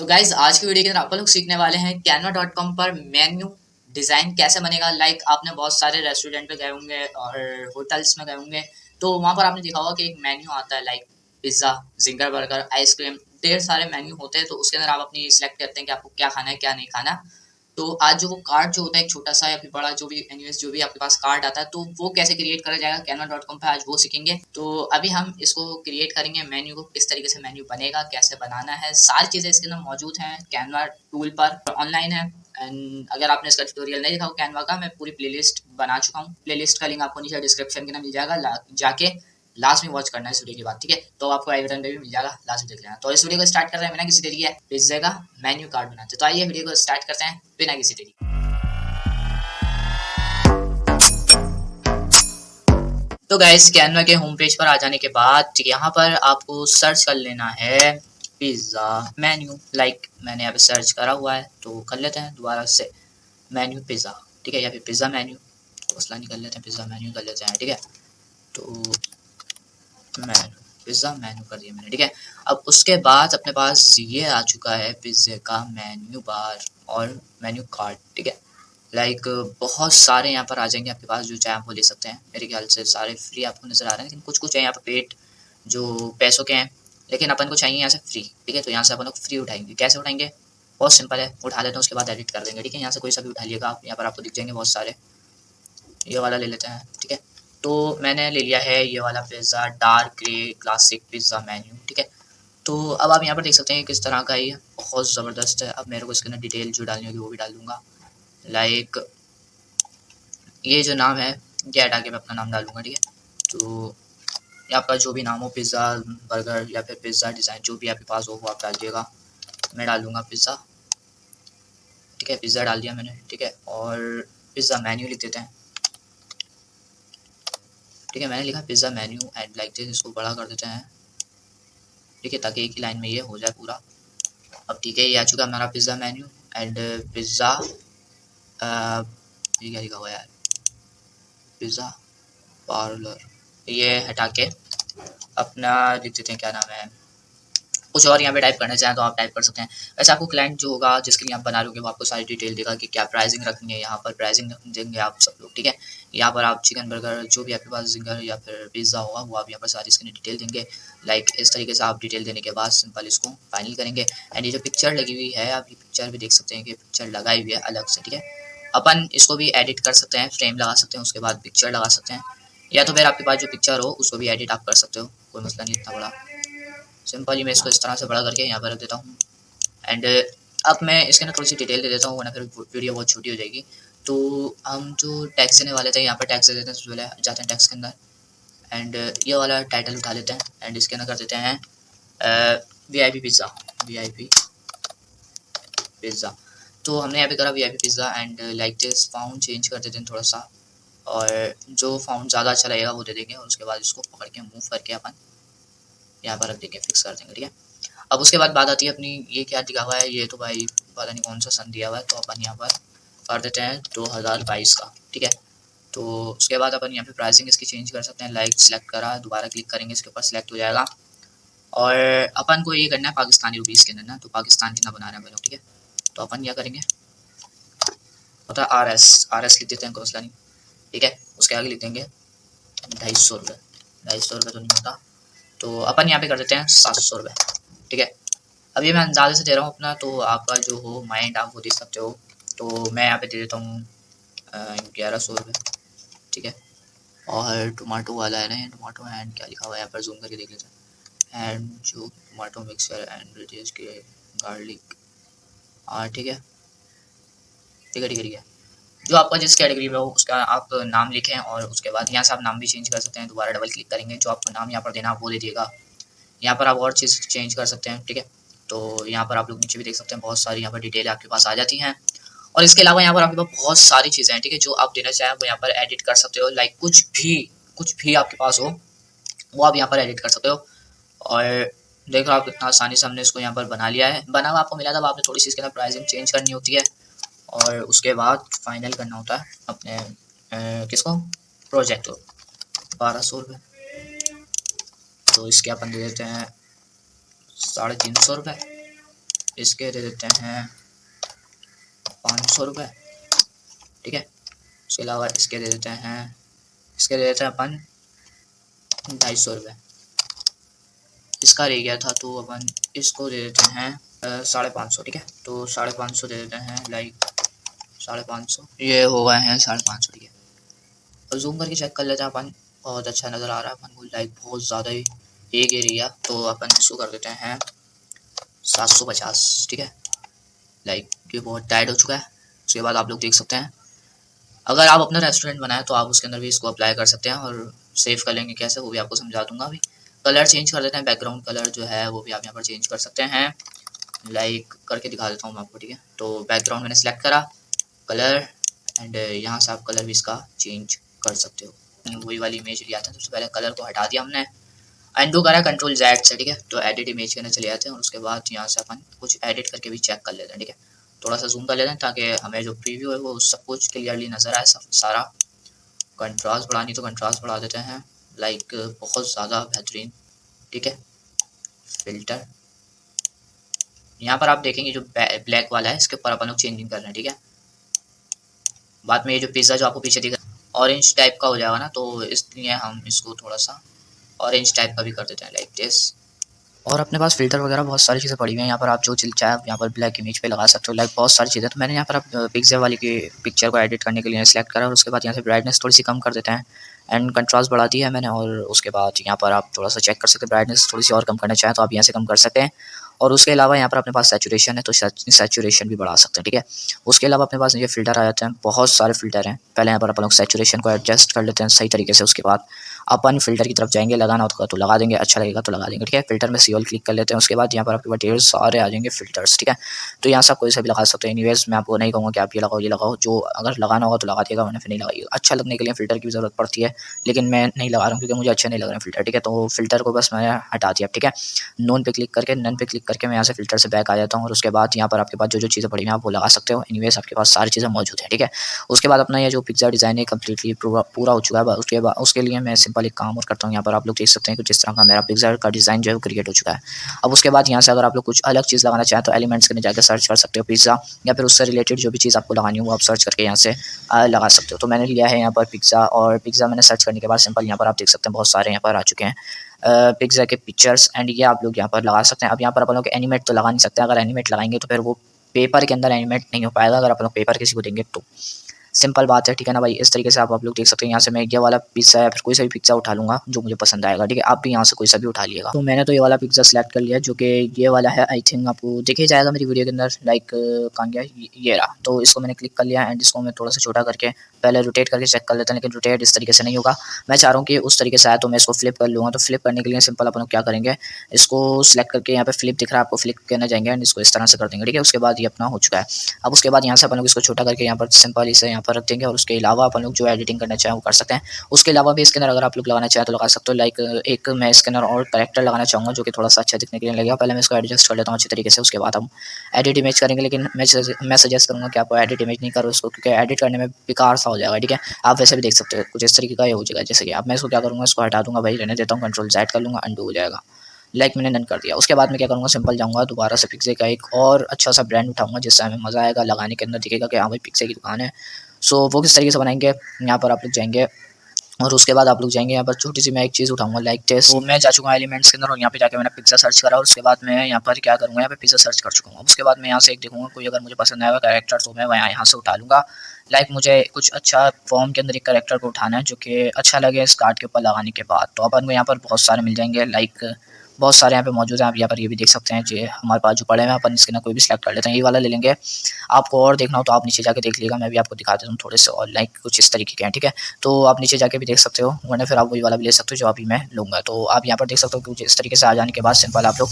तो गाइज आज की वीडियो के अंदर आप लोग सीखने वाले हैं canva.com पर मेन्यू डिज़ाइन कैसे बनेगा। लाइक आपने बहुत सारे रेस्टोरेंट पे गए होंगे और होटल्स में गए होंगे, तो वहाँ पर आपने देखा होगा कि एक मेन्यू आता है like pizza, ginger burger, ice cream, ढेर सारे मेन्यू होते हैं। तो उसके अंदर आप अपनी सिलेक्ट करते हैं कि आपको क्या खाना है क्या नहीं खाना। तो आज जो वो कार्ड जो होता है एक छोटा सा या फिर बड़ा जो भी एनीवेज जो भी आपके पास कार्ड आता है, तो वो कैसे क्रिएट करा जाएगा canva.com पे आज वो सीखेंगे। तो अभी हम इसको क्रिएट करेंगे मेन्यू को, किस तरीके से मेन्यू बनेगा, कैसे बनाना है, सारी चीज़ें इसके अंदर मौजूद हैं कैनवा टूल पर, ऑनलाइन है। एंड अगर आपने इसका ट्यूटोरियल नहीं देखा हो कैनवा का, मैं पूरी प्लेलिस्ट बना चुका हूँ। प्लेलिस्ट का लिंक आपको नीचे डिस्क्रिप्शन के अंदर मिल जाएगा, जाके लास्ट में वॉच करना है इस वीडियो के बाद, ठीक है। तो आपको आई बटन पे भी मिल जाएगा, लास्ट में देख लेना। तो इस वीडियो को स्टार्ट कर रहे हैं बिना किसी देरी के पिज्जे का मेन्यू कार्ड बनाते। तो आइए वीडियो को स्टार्ट करते हैं बिना किसी देरी। तो गाइस कैनवा के होम पेज पर आ जाने के बाद यहाँ पर आपको सर्च कर लेना है पिज़्ज़ा मेन्यू। लाइक मैंने यहाँ पे सर्च करा हुआ है, तो कर लेते हैं दोबारा से मेन्यू पिज़्ज़ा, ठीक है। या फिर पिज़्ज़ा मेन्यू मसला नहीं, कर लेते हैं पिज़्ज़ा मेन्यू कर लेते हैं, ठीक है। तो मेन्यू पिज़्ज़ा मेन्यू कर दिया मैंने, ठीक है। अब उसके बाद अपने पास ये आ चुका है पिज़्ज़े का मेन्यू बार और मेन्यू कार्ड, ठीक है। लाइक बहुत सारे यहाँ पर आ जाएंगे आपके पास, जो चाहे आप वो ले सकते हैं। मेरे ख्याल से सारे फ्री आपको नज़र आ रहे हैं, लेकिन कुछ कुछ है यहाँ पर पेड जो पैसों के हैं, लेकिन अपन को चाहिए यहाँ से फ्री, ठीक है। तो यहाँ से अपन लोग फ्री उठाएंगे। कैसे उठाएंगे? बहुत सिंपल है, उठा लेते हैं उसके बाद एडिट कर देंगे, ठीक है। यहाँ से कोई सा भी उठा लिएगा आप, यहाँ पर आपको दिख जाएंगे बहुत सारे। ये वाला ले लेते हैं, ठीक है। तो मैंने ले लिया है ये वाला pizza dark grey classic pizza menu, ठीक है। तो अब आप यहाँ पर देख सकते हैं किस तरह का ये बहुत ज़बरदस्त है। अब मेरे को इसके अंदर डिटेल जो डालनी होगी वो भी डाल दूँगा। लाइक ये जो नाम है ये हटा के मैं अपना नाम डालूंगा, ठीक है। तो यहाँ पर जो भी नाम हो, पिज़्ज़ा बर्गर या फिर पिज़्ज़ा डिज़ाइन जो भी आपके पास हो वो आप डाल दिएगा। मैं डाल दूँगा पिज़्ज़ा, ठीक है। पिज़्ज़ा डाल दिया मैंने, ठीक है। और पिज़्ज़ा मेन्यू लिख देते हैं, ठीक है। मैंने लिखा pizza menu and like this, इसको बड़ा कर देते हैं, ठीक है, ताकि एक ही लाइन में ये हो जाए पूरा। अब ठीक है, ये आ चुका हमारा पिज़्ज़ा मेन्यू एंड पिज़्ज़ा ये क्या लिखा हुआ है यार, पिज़्ज़ा पार्लर, ये हटा के अपना लिख देते हैं, क्या नाम है, कुछ और यहाँ पे टाइप करना चाहें तो आप टाइप कर सकते हैं। वैसे आपको क्लाइंट जो होगा जिसके लिए आप बना लोगे वो आपको सारी डिटेल देगा कि क्या प्राइसिंग रखनी है। यहाँ पर प्राइसिंग देंगे आप सब लोग, ठीक है। यहाँ पर आप चिकन बर्गर जो भी आपके पास जिंगर या फिर पिज़्ज़ा होगा वो आप यहाँ पर सारी इसकी डिटेल देंगे। लाइक इस तरीके से आप डिटेल देने के बाद सिंपल इसको फाइनल करेंगे। एंड ये जो पिक्चर लगी हुई है आप ये पिक्चर भी देख सकते हैं कि पिक्चर लगाई हुई है अलग से, ठीक है। अपन इसको भी एडिट कर सकते हैं, फ्रेम लगा सकते हैं, उसके बाद पिक्चर लगा सकते हैं, या तो फिर आपके पास जो पिक्चर हो उसको भी एडिट आप कर सकते हो, कोई मसला नहीं इतना बड़ा। सिंपली मैं इसको इस तरह से बड़ा करके यहाँ पर रख देता हूँ। एंड अब मैं इसके अंदर थोड़ी सी डिटेल दे देता हूँ, वरना फिर वीडियो बहुत छोटी हो जाएगी। तो हम जो टैक्स देने वाले थे यहाँ पर टैक्स दे देते हैं, सबसे पहले जाते हैं टैक्स के अंदर एंड ये वाला टाइटल उठा लेते हैं एंड इसके अंदर कर देते हैं VIP पिज़्ज़ा, VIP पिज़्ज़ा। तो हमने यहाँ पे करा VIP pizza and like this found change कर देते हैं थोड़ा सा, और जो फाउंड ज़्यादा अच्छा लगेगा वो दे देंगे, और उसके बाद इसको पकड़ के मूव करके अपन यहाँ पर रख देंगे, फिक्स कर देंगे, ठीक है। अब उसके बाद बात आती है अपनी, ये क्या दिखा हुआ है, ये तो भाई पता नहीं कौन सा सन दिया हुआ है, तो अपन यहाँ पर कर देते हैं 2022 का, ठीक है। तो उसके बाद अपन यहाँ पे प्राइसिंग इसकी चेंज कर सकते हैं। लाइक सेलेक्ट करा, दोबारा क्लिक करेंगे, इसके ऊपर सेलेक्ट हो जाएगा। और अपन को ये करना है पाकिस्तानी रुपीज़ के अंदर ना, तो पाकिस्तान कितना बना रहे हैं लोग, ठीक है। तो अपन क्या करेंगे, होता है RS लिख देते हैं, कोई मसला नहीं, ठीक है। उसके आगे लिख देंगे 250 रुपये, 250 रुपये तो नहीं होता, तो अपन यहाँ पे कर देते हैं 700 रुपये, ठीक है। अब ये मैं अंदाजे से दे रहा हूँ अपना, तो आपका जो हो माइंड आप वो दे सकते हो। तो मैं यहाँ पे दे देता हूँ 1100 रुपये, ठीक है। और टोमेटो वाला है ना, टोमेटो एंड क्या लिखा हुआ है यहाँ पर, जूम करके देख लेते हैं। एंड जो टोमेटो मिक्सर एंड ब्रिटिश के गार्लिक, हाँ ठीक है, ठीक है ठीक है ठीक है। जो आपका जिस कैटेगरी में हो उसका आप नाम लिखें, और उसके बाद यहाँ से आप नाम भी चेंज कर सकते हैं। दोबारा डबल क्लिक करेंगे, जो आपको नाम यहाँ पर देना आप वो दे दिएगा। यहाँ पर आप और चीज़ चेंज कर सकते हैं, ठीक है। तो यहाँ पर आप लोग नीचे भी देख सकते हैं, बहुत सारी यहाँ पर डिटेल आपके पास आ जाती हैं। और इसके अलावा यहाँ पर आपके पास बहुत सारी चीज़ें हैं, ठीक है, जो आप देना चाहें वो यहाँ पर एडिट कर सकते हो। लाइक कुछ भी आपके पास हो वो आप यहाँ पर एडिट कर सकते हो। और देख लो आप कितना आसानी से हमने इसको यहाँ पर बना लिया है। बना हुआ आपको मिला था, आपने थोड़ी सी इसके अंदर प्राइसिंग चेंज करनी होती है, और उसके बाद फाइनल करना होता है अपने किसको, प्रोजेक्ट को। 1200 रुपये, तो इसके अपन दे देते हैं 350 रुपये, इसके दे देते हैं 500 रुपये, ठीक है। उसके अलावा इसके दे देते हैं अपन 250 रुपये। इसका रह गया था तो अपन इसको दे देते हैं 550, ठीक है। तो 550 दे देते हैं, लाइक 550, ये हो गए हैं 550, ठीक है। और जूम करके चेक कर लेते हैं अपन, बहुत अच्छा नज़र आ रहा है अपन को, लाइक बहुत ज़्यादा ही एक एरिया। तो अपन इसको कर देते हैं 750, ठीक है। लाइक ये बहुत टाइट हो चुका है। उसके बाद आप लोग देख सकते हैं, अगर आप अपना रेस्टोरेंट बनाए तो आप उसके अंदर भी इसको अप्लाई कर सकते हैं, और सेव कर लेंगे कैसे वो भी आपको समझा दूंगा अभी। कलर चेंज कर देते हैं, बैकग्राउंड कलर जो है वो भी आप यहाँ पर चेंज कर सकते हैं, लाइक करके दिखा देता हूँ मैं आपको, ठीक है। तो बैकग्राउंड मैंने सेलेक्ट करा, कलर, एंड यहाँ से आप कलर भी इसका चेंज कर सकते हो। वही वाली इमेज लिया था, सबसे पहले कलर को हटा दिया हमने, अनडू करा Ctrl+Z से, ठीक है। तो एडिट इमेज के अंदर चले जाते हैं, और उसके बाद यहाँ से अपन कुछ एडिट करके भी चेक कर लेते हैं, ठीक है। थोड़ा सा जूम कर लेते हैं ताकि हमें जो प्रीव्यू है वो सब कुछ क्लियरली नज़र आए, सब सारा। कंट्रास्ट बढ़ानी तो कंट्रास्ट बढ़ा देते हैं, लाइक बहुत ज़्यादा बेहतरीन, ठीक है। फिल्टर यहाँ पर आप देखेंगे जो ब्लैक वाला है इसके ऊपर अपन लोग चेंजिंग कर रहे हैं, ठीक है। बाद में ये जो पिज़्ज़ा जो आपको पीछे दिख रहा है ऑरेंज टाइप का हो जाएगा ना, तो इसलिए हम इसको थोड़ा सा ऑरेंज टाइप का भी कर देते हैं, लाइक दिस। और अपने पास फ़िल्टर वगैरह बहुत सारी चीज़ें पड़ी हुई हैं, यहाँ पर आप जो चाहे आप यहाँ पर ब्लैक इमेज पे लगा सकते हो, लाइक बहुत सारी चीज़ें। तो मैंने यहाँ पर आप पिक्चर वाली की पिक्चर को एडिट करने के लिए सेलेक्ट करा, और उसके बाद यहाँ से ब्राइटनेस थोड़ी सी कम कर देते हैं, एंड कंट्रास्ट बढ़ा दिया है मैंने। और उसके बाद यहाँ पर आप थोड़ा सा चेक कर सकते हैं, ब्राइटनेस थोड़ी सी और कम करना चाहें तो आप यहाँ से कम कर सकते हैं। और उसके अलावा यहाँ पर अपने पास सैचुरेशन है, तो सैचुरेशन भी बढ़ा सकते हैं, ठीक है। उसके अलावा अपने पास ये फ़िल्टर आ जाते हैं, बहुत सारे फ़िल्टर हैं। पहले यहाँ पर अपन लोग सैचुरेशन को एडजस्ट कर लेते हैं सही तरीके से, उसके बाद अपन फ़िल्टर की तरफ जाएंगे, लगाना होगा तो लगा देंगे, अच्छा लगेगा तो लगा देंगे, ठीक है। फ़िल्टर में सीओल क्लिक कर लेते हैं, उसके बाद यहाँ पर आपके पास ढेर सारे आ जाएंगे फ़िल्टर्स, ठीक है। तो यहाँ से आप कोई सा भी लगा सकते हैं। एनीवेज मैं आपको नहीं कहूँगा कि आप ये लगाओ, जो अगर लगाना होगा तो लगा दिएगा, वरना फिर नहीं लगाइएगा। अच्छा लगने के लिए फ़िल्टर की ज़रूरत पड़ती है, लेकिन मैं नहीं लगा रहा हूँ क्योंकि मुझे अच्छे नहीं लग रहे हैं फ़िल्टर, ठीक है। तो फ़िल्टर को बस मैंने हटा दिया, ठीक है। नन पे क्लिक करके मैं यहाँ से फ़िल्टर से बैक आ जाता हूँ, और उसके बाद यहाँ पर आपके पास जो चीज़ें पड़ी हैं आप वो लगा सकते हो। एनीवेज आपके पास सारी चीज़ें मौजूद है, ठीक है। उसके बाद अपना ये जो पिज़्ज़ा डिज़ाइन है कम्प्लीटली पूरा हो चुका है। उसके लिए मैं सिंपल एक काम और करता हूँ, यहाँ पर आप लोग देख सकते हैं कि जिस तरह का मेरा पिज़्ज़ा का डिज़ाइन जो है वो क्रिएट हो चुका है। अब उसके बाद यहाँ से अगर आप लोग कुछ अलग चीज़ लगाना चाहें तो एलिमेंट्स के अंदर जाकर सर्च कर सकते हो पिज़्ज़ा, या फिर उससे रिलेटेड जो भी चीज़ आपको लगानी हो वो आप सर्च करके यहाँ से लगा सकते हो। तो मैंने लिया है यहाँ पर पिज़्ज़ा, और पिज़्ज़ा मैंने सर्च करने के बाद सिंपल यहाँ पर आप देख सकते हैं बहुत सारे यहाँ पर आ चुके हैं पिज़्ज़ा के पिक्चर्स, एंड ये आप लोग यहाँ पर लगा सकते हैं। अब यहाँ पर अपन लोग एनिमेट तो लगा नहीं सकते, अगर एनिमेट लगाएंगे तो फिर वो पेपर के अंदर एनिमेट नहीं हो पाएगा, अगर अपन लोग पेपर किसी को देंगे तो। सिंपल बात है, ठीक है ना भाई। इस तरीके से आप लोग देख सकते हैं, यहाँ से मैं ये वाला पिज़्ज़ा या फिर कोई सा भी पिज़्ज़ा उठा लूँगा जो मुझे पसंद आएगा, ठीक है। आप भी यहाँ से कोई सा भी उठा लिएगा। तो मैंने तो ये वाला पिज़्ज़ा सेलेक्ट कर लिया, जो कि ये वाला है। आई थिंक आपको दिखे जाएगा मेरी वीडियो के अंदर, लाइक कहाँ गया, ये रहा। तो इसको मैंने क्लिक कर लिया, एंड इसको मैं थोड़ा सा छोटा करके पहले रोटेट करके चेक कर लेते हैं, लेकिन रोटेट इस तरीके से नहीं होगा। मैं चाह रहा हूँ कि उस तरीके से आए, तो मैं इसको फ्लिप कर लूँगा। तो फ्लिप करने के लिए सिंपल अपन लोग क्या करेंगे, इसको सिलेक्ट करके यहाँ पे फ्लिप दिख रहा है आपको, फ्लिप करने जाएंगे एंड इसको इस तरह से कर देंगे, ठीक है। उसके बाद ये अपना हो चुका है। अब उसके बाद यहाँ से अपन लोग इसको छोटा करके यहाँ पर सिंपल इसे यहाँ पर रख देंगे, और उसके अलावा अपन लोग जो एडिटिंग करना चाहें वो कर सकते हैं। उसके अलावा भी इसके अंदर अगर आप लोग लगाना चाहें तो लगा सकते हो, लाइक एक मैं इसके अंदर और कैरेक्टर लगाना चाहूँगा जो कि थोड़ा सा अच्छा दिखने के लिए लगेगा। पहले मैं इसको एडजस्ट कर लेता हूँ अच्छी तरीके से, उसके बाद हम एडिट इमेज करेंगे। लेकिन मैं सजेस्ट करूँगा कि आप एडिट इमेज नहीं करो इसको, क्योंकि एडिट करने में बेकार सा हो जाएगा, ठीक है। आप वैसे भी देख सकते हो कुछ इस तरीके का ये हो जाएगा। जैसे कि अब मैं इसको क्या करूँगा, इसको हटा दूँगा भाई, रहने देता हूँ, Ctrl+Z कर लूँगा, अनडू हो जाएगा। लाइक मैंने डन कर दिया। उसके बाद मैं क्या करूँगा, सिंपल जाऊँगा दोबारा से पिक्से का एक और अच्छा सा ब्रांड उठाऊँगा, जिससे हमें मज़ा आएगा, लगाने के अंदर दिखेगा कि हाँ भाई पिक्से की दुकान है। सो वो किस तरीके से बनाएंगे, यहाँ पर आप लोग जाएंगे, और उसके बाद आप लोग जाएंगे यहाँ पर छोटी सी मैं एक चीज़ उठाऊंगा, लाइक टेस्ट। तो मैं जा चुका हूँ एलिमेंट्स के अंदर, और यहाँ पे जाके मैंने पिज़्ज़ा सर्च करा, और उसके बाद मैं यहाँ पर क्या करूँगा, यहाँ पे पिज़्ज़ा सर्च कर चुका हूँ। उसके बाद मैं यहाँ से एक देखूँगा कोई अगर मुझे पसंद आएगा कैरेक्टर, तो मैं यहाँ से उठा लूँगा। लाइक मुझे कुछ अच्छा फॉर्म के अंदर एक कैरेक्टर को उठाना है जो कि अच्छा लगे इस कार्ड के ऊपर लगाने के बाद। तो अपन को यहाँ पर बहुत सारे मिल जाएंगे, लाइक बहुत सारे यहाँ पे मौजूद हैं। आप यहाँ पर ये भी देख सकते हैं जो हमारे पास जो पड़े हैं, अपन इसके ना कोई भी सिलेक्ट कर लेते हैं, ये वाला ले लेंगे। आपको और देखना हो तो आप नीचे जाके देख लीजिएगा, मैं भी आपको दिखा देता हूँ थोड़े से, और लाइक कुछ इस तरीके के हैं, ठीक है। तो आप नीचे जाके भी देख सकते हो, वरना फिर आप वही वाला भी ले सकते हो जो अभी मैं लूँगा। तो आप यहाँ पर देख सकते हो कि इस तरीके से आ जाने के बाद सिंपल आप लोग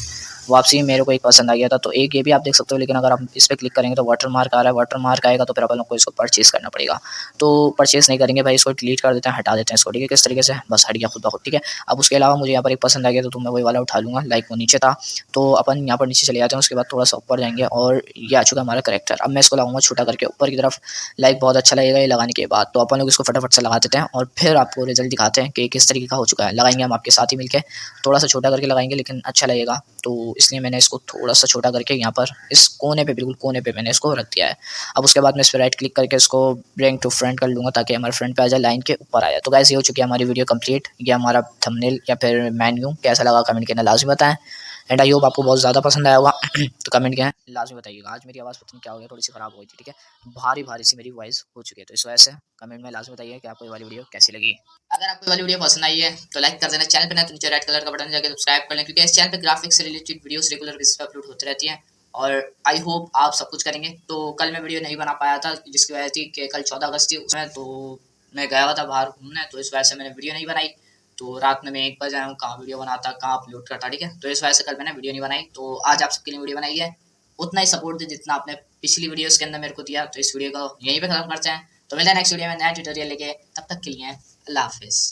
वापसी मेरे को एक पसंद आ गया था, तो एक ये भी आप देख सकते हो। लेकिन अगर आप इस पर क्लिक करेंगे तो वाटर मार्क आ रहा है, वाटर मार्क आएगा तो फिर अपन लोग को इसको परचेज़ करना पड़ेगा। तो परचेज़ नहीं करेंगे भाई, इसको डिलीट कर देते हैं, हटा देते हैं इसको, ठीक है। किस तरीके से, बस हट गया खुद ब खुद, ठीक है। अब उसके अलावा मुझे यहाँ पर एक पसंद आ गया तो मैं वही वाला उठा उठा लूँगा, लाइक वो नीचे था। तो अपन यहाँ पर नीचे चले जाते हैं, उसके बाद थोड़ा सा ऊपर जाएंगे और ये आ चुका हमारा करेक्टर। अब मैं इसको लगाऊंगा छोटा करके ऊपर की तरफ, लाइक बहुत अच्छा लगेगा ये लगाने के बाद। तो अपन लोग इसको फटाफट से लगा देते हैं और फिर आपको रिजल्ट दिखाते हैं कि किस तरीके का हो चुका है। लगाएंगे हम आपके साथ ही मिलके, थोड़ा सा छोटा करके लगाएंगे लेकिन अच्छा लगेगा, तो इसलिए मैंने इसको थोड़ा सा छोटा करके यहाँ पर इस कोने पे, बिल्कुल कोने पे मैंने इसको रख दिया है। अब उसके बाद मैं इस पर राइट क्लिक करके इसको ब्रिंग टू फ्रंट कर लूँगा ताकि हमारे फ्रंट पे आ जाए, लाइन के ऊपर आ जाए। तो गाइस ये हो चुकी है हमारी वीडियो कंप्लीट। ये हमारा थंबनेल या फिर मेन्यू कैसा लगा कमेंट करना लाजमी बताएं, एंड आई होप आपको बहुत ज़्यादा पसंद आया होगा। तो कमेंट क्या है लाजमी बताइएगा। आज मेरी आवाज़ पता नहीं क्या हो गया, थोड़ी सी ख़राब हो गई थी, ठीक है, भारी भारी सी मेरी वॉइस हो चुकी है, तो इस वजह से कमेंट में लाजमी बताइए कि आपको ये वाली वीडियो कैसी लगी। अगर आपको ये वाली वीडियो पसंद आई है तो लाइक कर देना, चैनल पे ना तो नीचे रेड कलर का बटन जाकर सब्सक्राइब कर लें, क्योंकि इस चैनल पे ग्राफिक्स से रिलेटेड वीडियोस रेगुलर बेसिस पे अपलोड होती रहती हैं। और आई होप आप सब कुछ करेंगे। तो कल मैं वीडियो नहीं बना पाया था जिसकी वजह थी कि कल 14 अगस्त थी, उसमें तो मैं गया हुआ था बाहर घूमने, तो इस वजह से मैंने वीडियो नहीं बनाई। तो रात में मैं 1 बजे आया हूँ, कहाँ वीडियो बनाता कहाँ अपलोड करता, ठीक है। तो इस वजह से कल मैंने वीडियो नहीं बनाई, तो आज आप सबके लिए वीडियो बनाई है। उतना ही सपोर्ट दे जितना आपने पिछली वीडियोस के अंदर मेरे को दिया। तो इस वीडियो को यहीं पे खत्म करते हैं, तो मिलते हैं नेक्स्ट वीडियो में नया ट्यूटोरियल लेके, तब तक के लिए अल्लाह हाफिज़।